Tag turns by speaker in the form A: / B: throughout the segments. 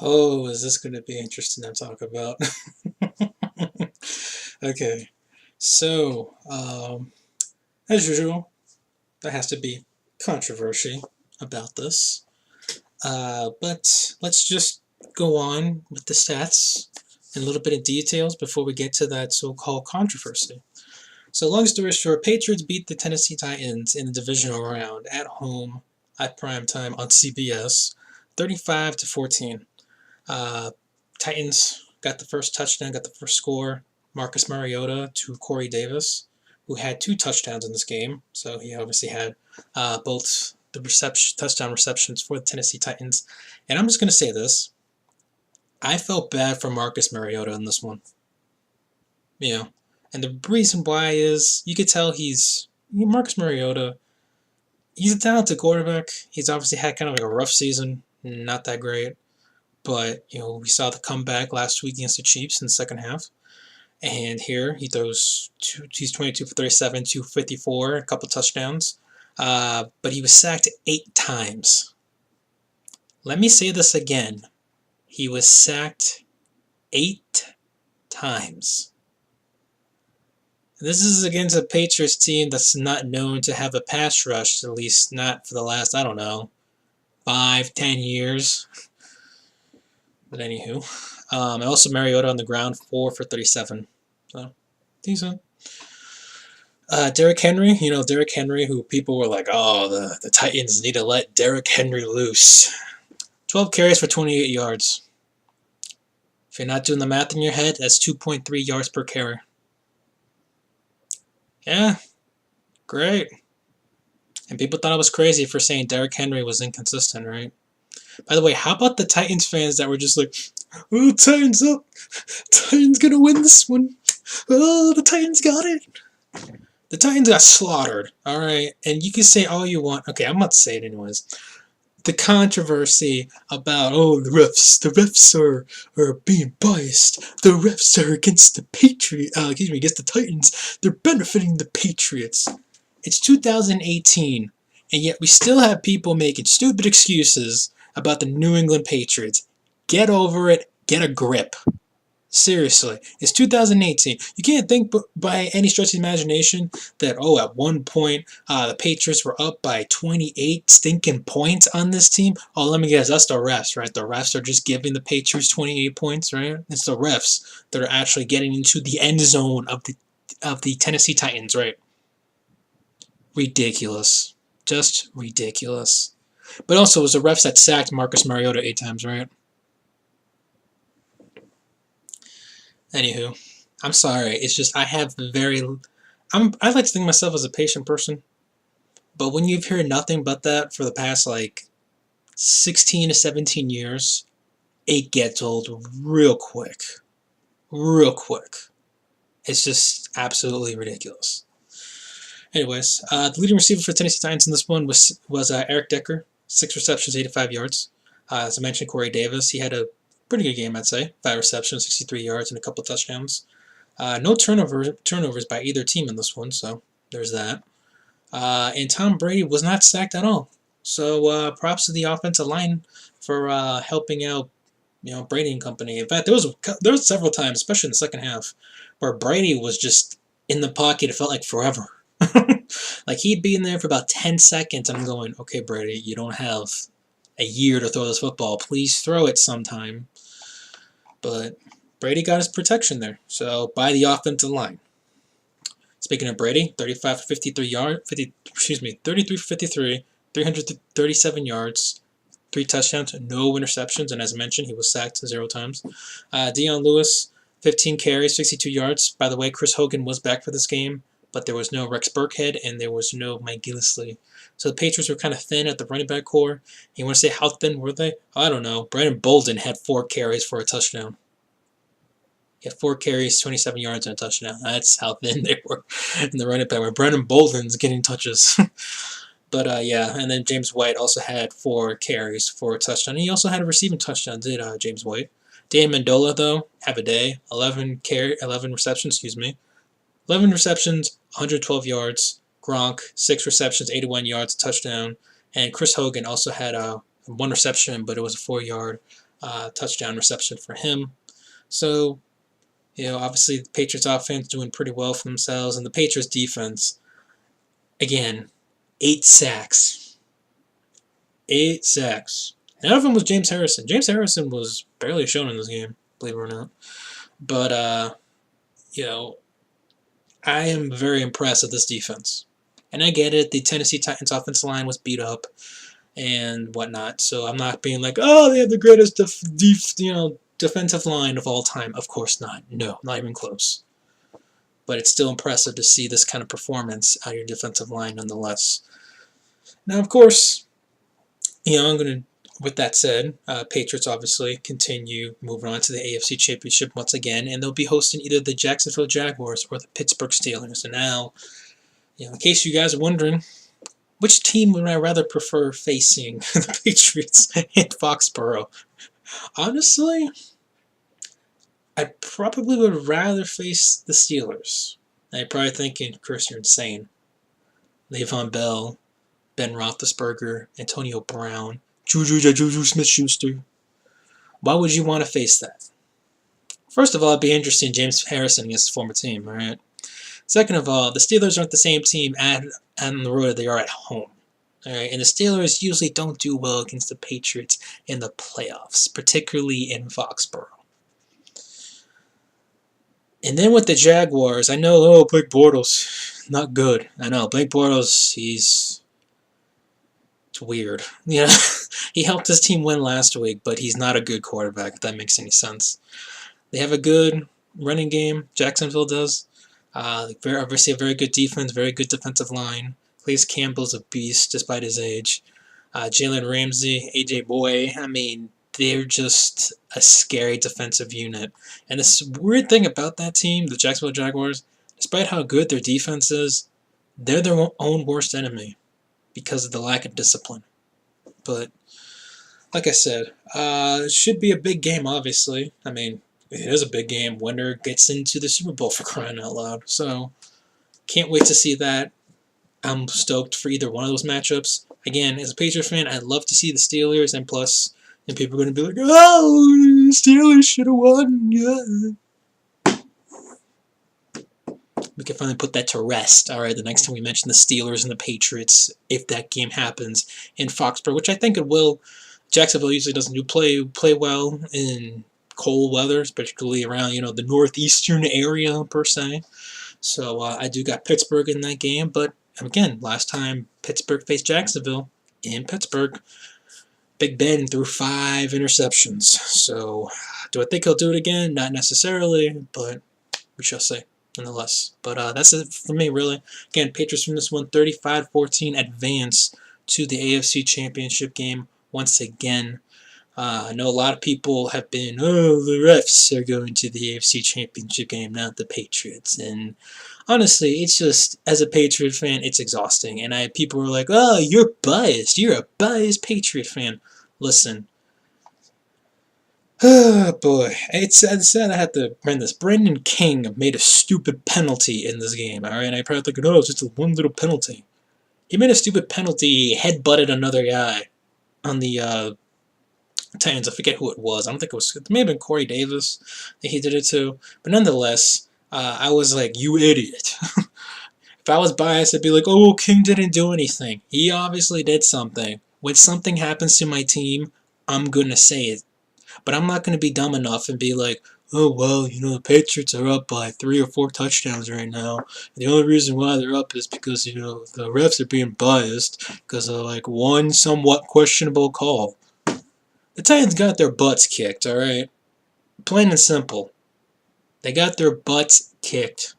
A: Oh, is this going to be interesting to talk about? Okay, so as usual, there has to be controversy about this. But let's just go on with the stats and a little bit of details before we get to that so-called controversy. So long story short, Patriots beat the Tennessee Titans in the divisional round at home at prime time on CBS, 35-14. Uh, Titans got the first touchdown, got the first score. Marcus Mariota to Corey Davis, who had 2 touchdowns in this game. So he obviously had both the touchdown receptions for the Tennessee Titans. And I'm just going to say this. I felt bad for Marcus Mariota in this one. You know, and the reason why is you could tell Marcus Mariota, he's a talented quarterback. He's obviously had kind of like a rough season, not that great. But, we saw the comeback last week against the Chiefs in the second half. And here he throws he's 22 for 37, 254, a couple touchdowns. But he was sacked 8 times. Let me say this again. He was sacked 8 times. This is against a Patriots team that's not known to have a pass rush, at least not for the last, 5-10 years. But anywho, and also Mariota on the ground, 4 for 37. So, decent. Derrick Henry, Derrick Henry, who people were like, oh, the Titans need to let Derrick Henry loose. 12 carries for 28 yards. If you're not doing the math in your head, that's 2.3 yards per carry. Yeah, great. And people thought I was crazy for saying Derrick Henry was inconsistent, right? By the way, how about the Titans fans that were just like, oh, Titans up. Titans gonna win this one. Oh, the Titans got it. The Titans got slaughtered, all right? And you can say all you want. Okay, I'm about to say it anyways. The controversy about, the refs are being biased. The refs are against the against the Titans. They're benefiting the Patriots. It's 2018, and yet we still have people making stupid excuses about the New England Patriots. Get over it. Get a grip. Seriously. It's 2018. You can't think by any stretch of the imagination that, at one point, the Patriots were up by 28 stinking points on this team. Oh, let me guess. That's the refs, right? The refs are just giving the Patriots 28 points, right? It's the refs that are actually getting into the end zone of the Tennessee Titans, right? Ridiculous. Just ridiculous. But also, it was the refs that sacked Marcus Mariota 8 times, right? Anywho, I'm sorry. It's just I like to think of myself as a patient person, but when you've heard nothing but that for the past 16 to 17 years, it gets old real quick. Real quick. It's just absolutely ridiculous. Anyways, the leading receiver for Tennessee Titans in this one was Eric Decker, 6 receptions, 85 yards. As I mentioned, Corey Davis, he had a pretty good game, I'd say. 5 receptions, 63 yards, and a couple touchdowns. No turnovers by either team in this one, so there's that. And Tom Brady was not sacked at all. So props to the offensive line for helping out, Brady and company. In fact, there was several times, especially in the second half, where Brady was just in the pocket. It felt like forever. Like he'd be in there for about 10 seconds, and I'm going, okay, Brady, you don't have a year to throw this football. Please throw it sometime. But Brady got his protection there. So by the offensive line. Speaking of Brady, 35 for 53 33 for 53, 337 yards, 3 touchdowns, no interceptions, and as I mentioned, he was sacked 0 times. Dion Lewis, 15 carries, 62 yards. By the way, Chris Hogan was back for this game, but there was no Rex Burkhead and there was no Mike Gillislee. So the Patriots were kind of thin at the running back core. You want to say how thin were they? I don't know. Brandon Bolden had 4 carries for a touchdown. He had 4 carries, 27 yards, and a touchdown. That's how thin they were in the running back. Where Brandon Bolden's getting touches. But yeah, and then James White also had 4 carries for a touchdown. He also had a receiving touchdown, did James White. Dan Mendola, though, have a day. 11 receptions, 11 receptions, 112 yards. Gronk, 6 receptions, 81 yards, touchdown. And Chris Hogan also had 1 reception, but it was a 4-yard touchdown reception for him. So, obviously the Patriots offense doing pretty well for themselves, and the Patriots defense, again, 8 sacks. 8 sacks. None of them was James Harrison. James Harrison was barely shown in this game, believe it or not. But, I am very impressed with this defense. And I get it, the Tennessee Titans offensive line was beat up and whatnot, so I'm not being like, oh, they have the greatest defensive line of all time. Of course not. No, not even close. But it's still impressive to see this kind of performance out of your defensive line nonetheless. Now, of course, with that said, Patriots obviously continue moving on to the AFC Championship once again, and they'll be hosting either the Jacksonville Jaguars or the Pittsburgh Steelers. And now, in case you guys are wondering, which team would I rather prefer facing the Patriots in Foxborough? Honestly, I probably would rather face the Steelers. Now, you're probably thinking, Chris, you're insane. Le'Veon Bell, Ben Roethlisberger, Antonio Brown, Juju Smith-Schuster. Why would you want to face that? First of all, it'd be interesting James Harrison against his former team, all right? Second of all, the Steelers aren't the same team on the road as they are at home. All right? And the Steelers usually don't do well against the Patriots in the playoffs, particularly in Foxborough. And then with the Jaguars, I know, Blake Bortles, not good. I know, Blake Bortles, it's weird. He helped his team win last week, but he's not a good quarterback, if that makes any sense. They have a good running game, Jacksonville does. Obviously a very good defense, very good defensive line. Calais Campbell's a beast despite his age. Jalen Ramsey, AJ Boy, they're just a scary defensive unit. And this weird thing about that team, the Jacksonville Jaguars, despite how good their defense is, they're their own worst enemy because of the lack of discipline. But, like I said, it should be a big game, obviously. It is a big game. Winner gets into the Super Bowl, for crying out loud. So, can't wait to see that. I'm stoked for either one of those matchups. Again, as a Patriots fan, I'd love to see the Steelers, and plus, people are going to be like, oh, Steelers should have won. Yeah. We can finally put that to rest, all right, the next time we mention the Steelers and the Patriots, if that game happens in Foxborough, which I think it will. Jacksonville usually doesn't play well in cold weather, particularly around, the northeastern area, per se. So I do got Pittsburgh in that game, but again, last time Pittsburgh faced Jacksonville in Pittsburgh, Big Ben threw 5 interceptions. So do I think he'll do it again? Not necessarily, but we shall see nonetheless. But that's it for me, really. Again, Patriots from this one, 35-14 advance to the AFC Championship game once again. I know a lot of people have been, the refs are going to the AFC Championship game, not the Patriots. And honestly, it's just, as a Patriot fan, it's exhausting. And people were like, oh, you're biased. You're a biased Patriot fan. Listen. Oh, boy. It's sad I have to bring this. Brendan King made a stupid penalty in this game, alright? And I probably thinking, it's just one little penalty. He made a stupid penalty. He headbutted another guy on the Titans. I forget who it was. I don't think it may have been Corey Davis that he did it to. But nonetheless, I was like, you idiot. If I was biased, I'd be like, oh, King didn't do anything. He obviously did something. When something happens to my team, I'm going to say it. But I'm not going to be dumb enough and be like, oh, well, the Patriots are up by 3 or 4 touchdowns right now. And the only reason why they're up is because, the refs are being biased because of, one somewhat questionable call. The Titans got their butts kicked, alright? Plain and simple. They got their butts kicked.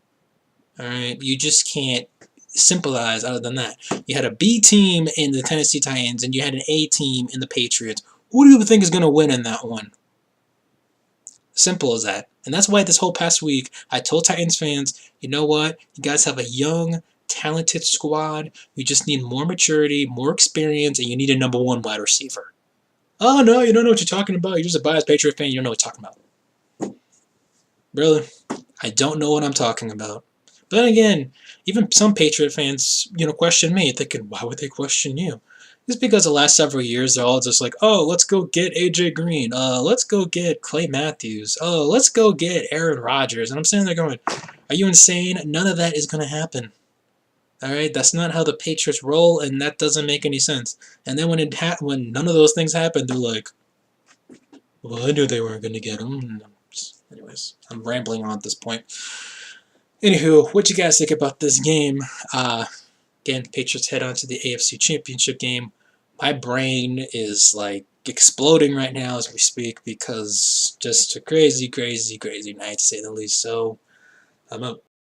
A: Alright? You just can't sympathize other than that. You had a B team in the Tennessee Titans, and you had an A team in the Patriots. Who do you think is going to win in that one? Simple as that. And that's why this whole past week, I told Titans fans, you know what? You guys have a young, talented squad. You just need more maturity, more experience, and you need a number 1 wide receiver. Oh, no, you don't know what you're talking about. You're just a biased Patriot fan. You don't know what you're talking about. Really? I don't know what I'm talking about. But then again, even some Patriot fans, question me, thinking, why would they question you? Just because the last several years they're all just like, oh, let's go get AJ Green, let's go get Clay Matthews, oh, let's go get Aaron Rodgers, and I'm sitting there going, are you insane? None of that is gonna happen. All right, that's not how the Patriots roll, and that doesn't make any sense. And then when none of those things happen, they're like, well, I knew they weren't gonna get him. Anyways, I'm rambling on at this point. Anywho, what you guys think about this game? Again, the Patriots head on to the AFC Championship game. My brain is like exploding right now as we speak because just a crazy, crazy, crazy night to say the least. So I'm